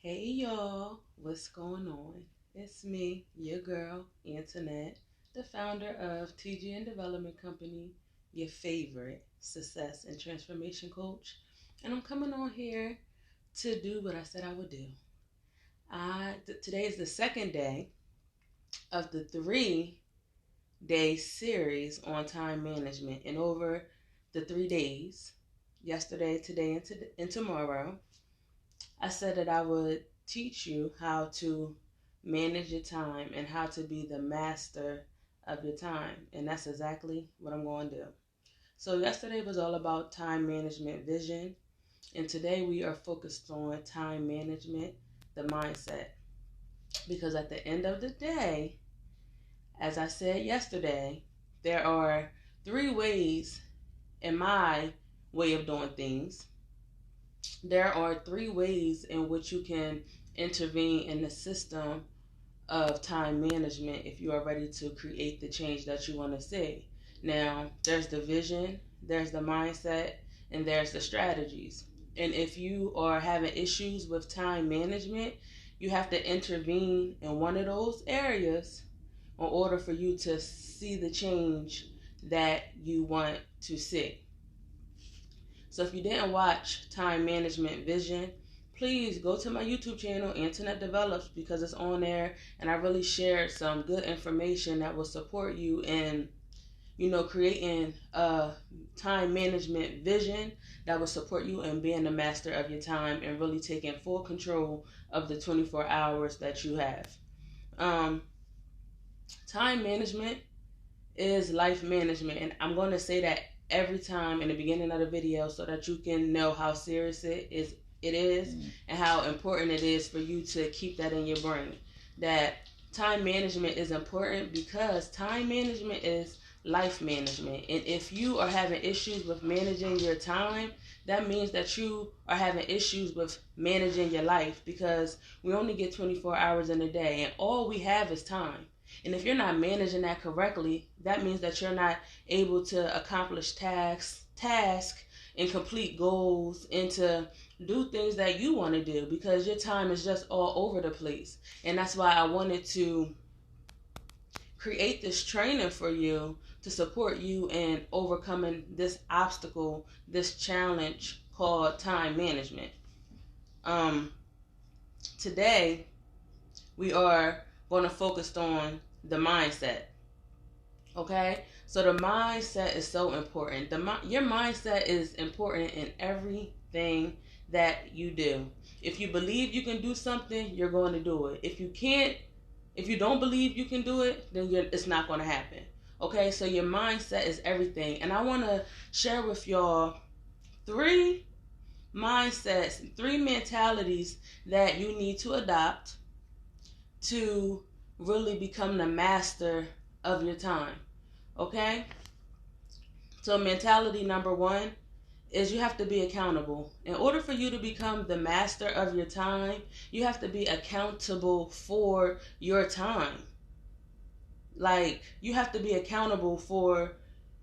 Hey y'all, what's going on? It's me, your girl, Antoinette, the founder of TGN Development Company, your favorite success and transformation coach. And I'm coming on here to do what I said I would do. Today is the second day of the 3-day series on time management. And over the 3 days, yesterday, today, and tomorrow, I said that I would teach you how to manage your time and how to be the master of your time. And that's exactly what I'm going to do. So yesterday was all about time management vision. And today we are focused on time management, the mindset. Because at the end of the day, as I said yesterday, there are 3 ways in my way of doing things. There are 3 ways in which you can intervene in the system of time management if you are ready to create the change that you want to see. Now, there's the vision, there's the mindset, and there's the strategies. And if you are having issues with time management, you have to intervene in one of those areas in order for you to see the change that you want to see. So if you didn't watch Time Management Vision, please go to my YouTube channel, Antoinette Develops, because it's on there, and I really shared some good information that will support you in, creating a time management vision that will support you in being the master of your time and really taking full control of the 24 hours that you have. Time management is life management, and I'm going to say that every time in the beginning of the video so that you can know how serious it is and how important it is for you to keep that in your brain. That time management is important because time management is life management. And if you are having issues with managing your time, that means that you are having issues with managing your life, because we only get 24 hours in a day and all we have is time. And if you're not managing that correctly, that means that you're not able to accomplish tasks and complete goals and to do things that you want to do, because your time is just all over the place. And that's why I wanted to create this training for you to support you in overcoming this obstacle, this challenge called time management. Today, we are going to focus on the mindset. Okay? So the mindset is so important. Your mindset is important in everything that you do. If you believe you can do something, you're going to do it. If you don't believe you can do it, then it's not going to happen. Okay? So your mindset is everything. And I want to share with y'all 3 mindsets, 3 mentalities that you need to adopt to really become the master of your time. Okay? So mentality number 1 is you have to be accountable. In order for you to become the master of your time, you have to be accountable for your time. Like, you have to be accountable for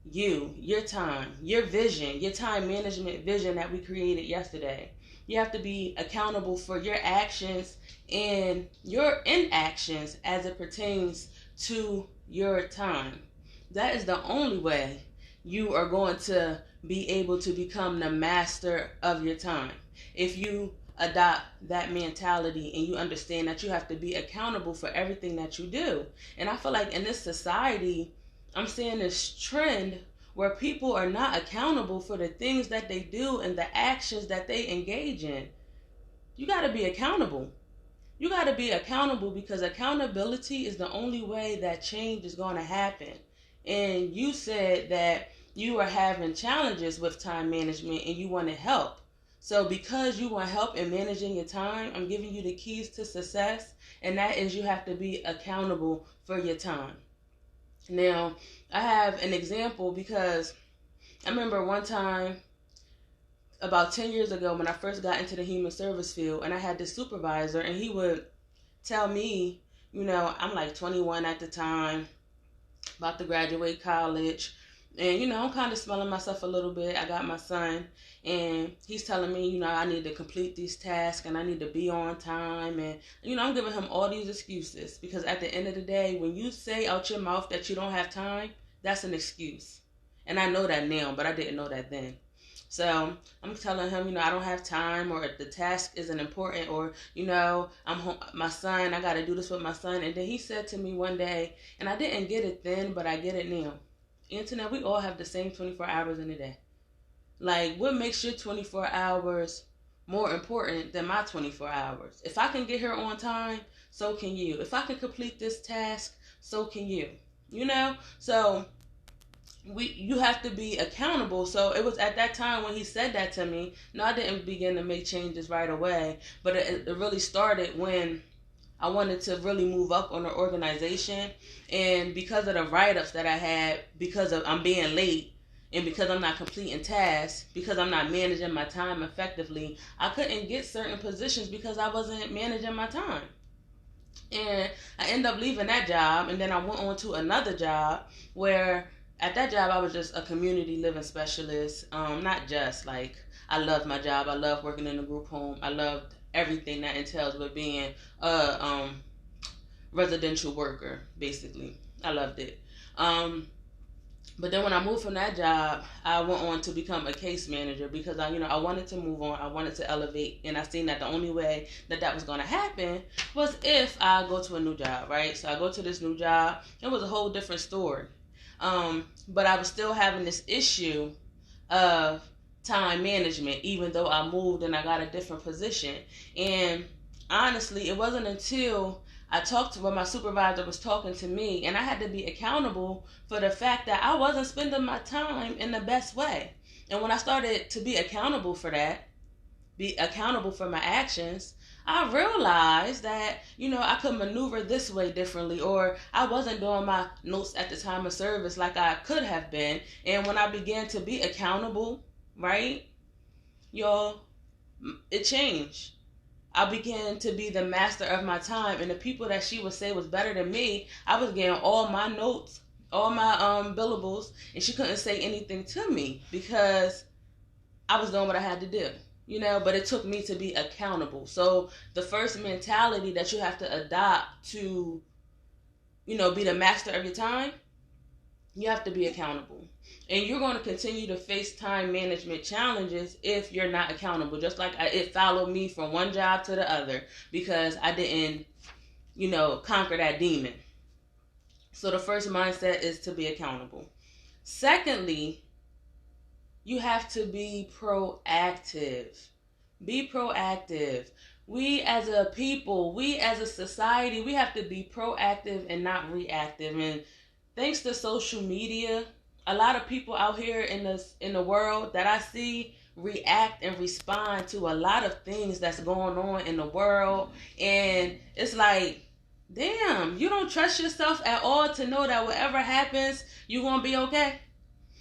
your time, your vision, your time management vision that we created yesterday. You have to be accountable for your actions and your inactions as it pertains to your time. That is the only way you are going to be able to become the master of your time. If you adopt that mentality and you understand that you have to be accountable for everything that you do. And I feel like in this society, I'm seeing this trend where people are not accountable for the things that they do and the actions that they engage in. You got to be accountable. You got to be accountable, because accountability is the only way that change is going to happen. And you said that you are having challenges with time management and you want to help. So because you want help in managing your time, I'm giving you the keys to success, and that is you have to be accountable for your time. Now, I have an example, because I remember one time about 10 years ago when I first got into the human service field, and I had this supervisor, and he would tell me, I'm like 21 at the time, about to graduate college, And, I'm kind of smelling myself a little bit. I got my son, and he's telling me, I need to complete these tasks and I need to be on time. And, I'm giving him all these excuses because at the end of the day, when you say out your mouth that you don't have time, that's an excuse. And I know that now, but I didn't know that then. So I'm telling him, I don't have time, or the task isn't important, or, I'm home, my son, I got to do this with my son. And then he said to me one day, and I didn't get it then, but I get it now. Internet, we all have the same 24 hours in a day. Like, what makes your 24 hours more important than my 24 hours? If I can get here on time, so can you. If I can complete this task, so can you. So you have to be accountable. So it was at that time when he said that to me. No, I didn't begin to make changes right away, but it really started when I wanted to really move up on the organization. And because of the write-ups that I had, because of I'm being late, and because I'm not completing tasks, because I'm not managing my time effectively, I couldn't get certain positions because I wasn't managing my time. And I ended up leaving that job, and then I went on to another job where at that job I was just a community living specialist. Not just like, I loved my job. I loved working in a group home. I loved everything that entails with being a residential worker, basically. I loved it. But then when I moved from that job, I went on to become a case manager because I wanted to move on. I wanted to elevate, and I seen that the only way that was going to happen was if I go to a new job, right? So I go to this new job. It was a whole different story. But I was still having this issue of time management, even though I moved and I got a different position. And honestly, it wasn't until I talked to when my supervisor was talking to me, and I had to be accountable for the fact that I wasn't spending my time in the best way. And when I started to be accountable for that, be accountable for my actions, I realized that, I could maneuver this way differently, or I wasn't doing my notes at the time of service like I could have been. And when I began to be accountable, right, y'all, it changed. I began to be the master of my time, and the people that she would say was better than me, I was getting all my notes, all my billables, and she couldn't say anything to me because I was doing what I had to do. But it took me to be accountable. So the first mentality that you have to adopt to, be the master of your time, you have to be accountable. And you're going to continue to face time management challenges if you're not accountable. Just like it followed me from one job to the other because I didn't, conquer that demon. So the first mindset is to be accountable. Secondly, you have to be proactive. Be proactive. We as a people, we as a society, we have to be proactive and not reactive. And thanks to social media, a lot of people out here in the world that I see react and respond to a lot of things that's going on in the world. And it's like, damn, you don't trust yourself at all to know that whatever happens, you're going to be okay?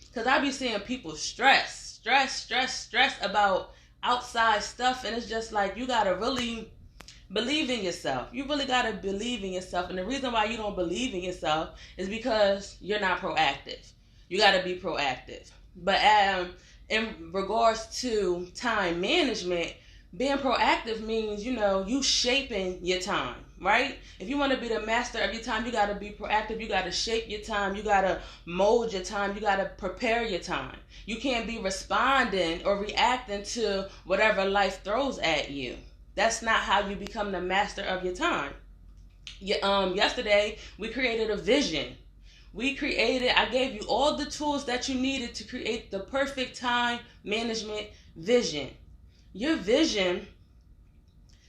Because I be seeing people stress about outside stuff. And it's just like, you got to really believe in yourself. You really got to believe in yourself. And the reason why you don't believe in yourself is because you're not proactive. You got to be proactive. But in regards to time management, being proactive means, you shaping your time, right? If you want to be the master of your time, you got to be proactive. You got to shape your time. You got to mold your time. You got to prepare your time. You can't be responding or reacting to whatever life throws at you. That's not how you become the master of your time. Yesterday, we created a vision. I gave you all the tools that you needed to create the perfect time management vision. Your vision,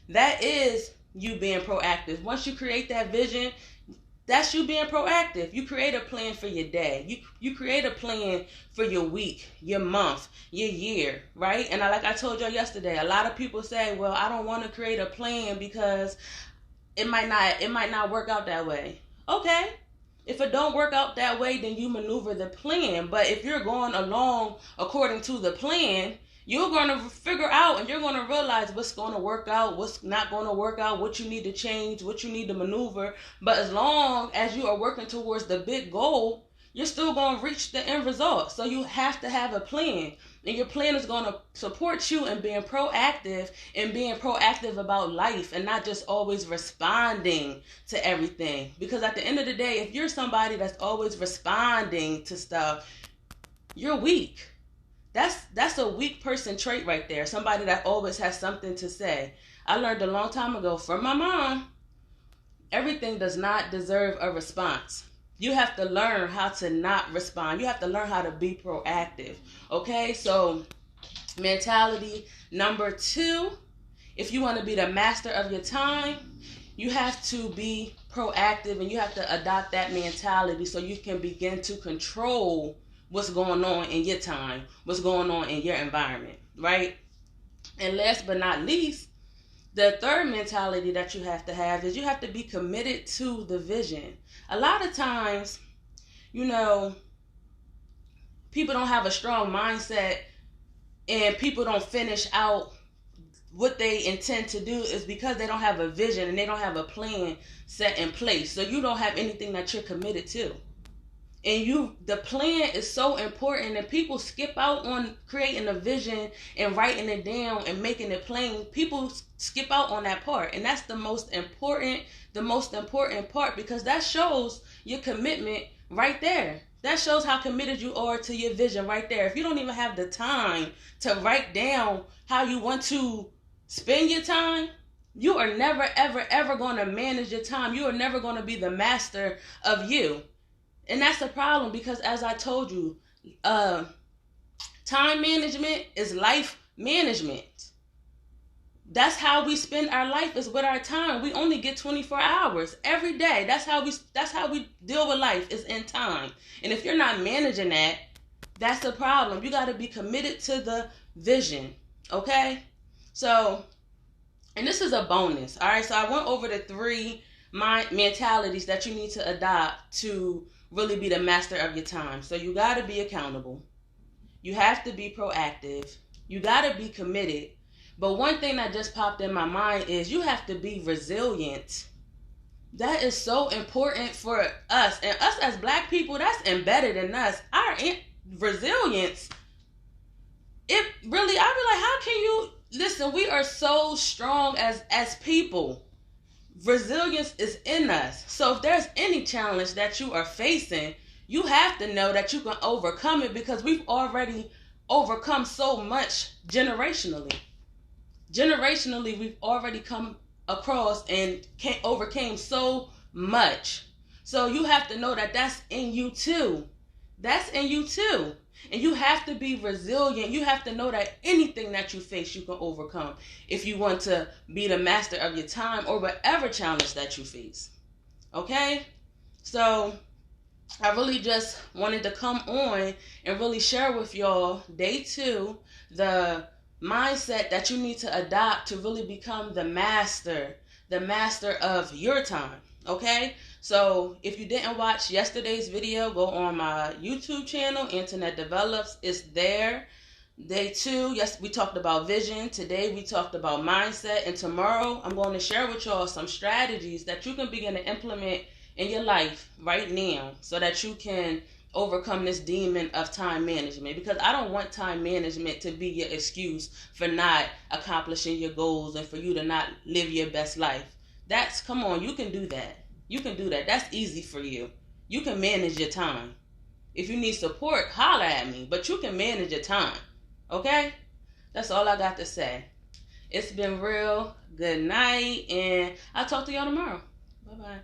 that is you being proactive. Once you create that vision, that's you being proactive. You create a plan for your day. You create a plan for your week, your month, your year, right? And like I told y'all yesterday, a lot of people say, well, I don't want to create a plan because it might not work out that way. Okay. If it don't work out that way, then you maneuver the plan. But if you're going along according to the plan, you're going to figure out and you're going to realize what's going to work out, what's not going to work out, what you need to change, what you need to maneuver. But as long as you are working towards the big goal, you're still going to reach the end result. So you have to have a plan. And your plan is going to support you in being proactive and being proactive about life and not just always responding to everything. Because at the end of the day, if you're somebody that's always responding to stuff, you're weak. That's a weak person trait right there. Somebody that always has something to say. I learned a long time ago from my mom, everything does not deserve a response. You have to learn how to not respond. You have to learn how to be proactive. Okay, so mentality number 2, if you want to be the master of your time, you have to be proactive and you have to adopt that mentality so you can begin to control what's going on in your time, what's going on in your environment, right? And last but not least, the third mentality that you have to have is you have to be committed to the vision. A lot of times, people don't have a strong mindset and people don't finish out what they intend to do is because they don't have a vision and they don't have a plan set in place. So you don't have anything that you're committed to. And the plan is so important, and people skip out on creating a vision and writing it down and making it plain. People skip out on that part, and that's the most important part, because that shows your commitment right there. That shows how committed you are to your vision right there. If you don't even have the time to write down how you want to spend your time, you are never, ever, ever going to manage your time. You are never going to be the master of you. And that's the problem, because as I told you, time management is life management. That's how we spend our life, is with our time. We only get 24 hours every day. That's how we deal with life, is in time. And if you're not managing that, that's the problem. You got to be committed to the vision, okay? So, and this is a bonus, all right? So I went over the 3 mentalities that you need to adopt to really be the master of your time. So you got to be accountable. You have to be proactive. You got to be committed. But one thing that just popped in my mind is you have to be resilient. That is so important for us. And us as Black people, that's embedded in us. Our resilience. It really, I be like, how can you, listen, we are so strong as people. Resilience is in us. So if there's any challenge that you are facing, you have to know that you can overcome it, because we've already overcome so much generationally. Generationally, we've already come across and overcame so much. So you have to know that that's in you too. That's in you too. And you have to be resilient. You have to know that anything that you face, you can overcome if you want to be the master of your time or whatever challenge that you face. Okay? So I really just wanted to come on and really share with y'all, day 2, the mindset that you need to adopt to really become the master of your time. Okay? So if you didn't watch yesterday's video, go on my YouTube channel, Internet Develops. It's there. Day 2, yes, we talked about vision. Today we talked about mindset. And tomorrow I'm going to share with y'all some strategies that you can begin to implement in your life right now so that you can overcome this demon of time management. Because I don't want time management to be your excuse for not accomplishing your goals and for you to not live your best life. Come on, you can do that. You can do that. That's easy for you. You can manage your time. If you need support, holler at me. But you can manage your time. Okay? That's all I got to say. It's been real. Good night. And I'll talk to y'all tomorrow. Bye-bye.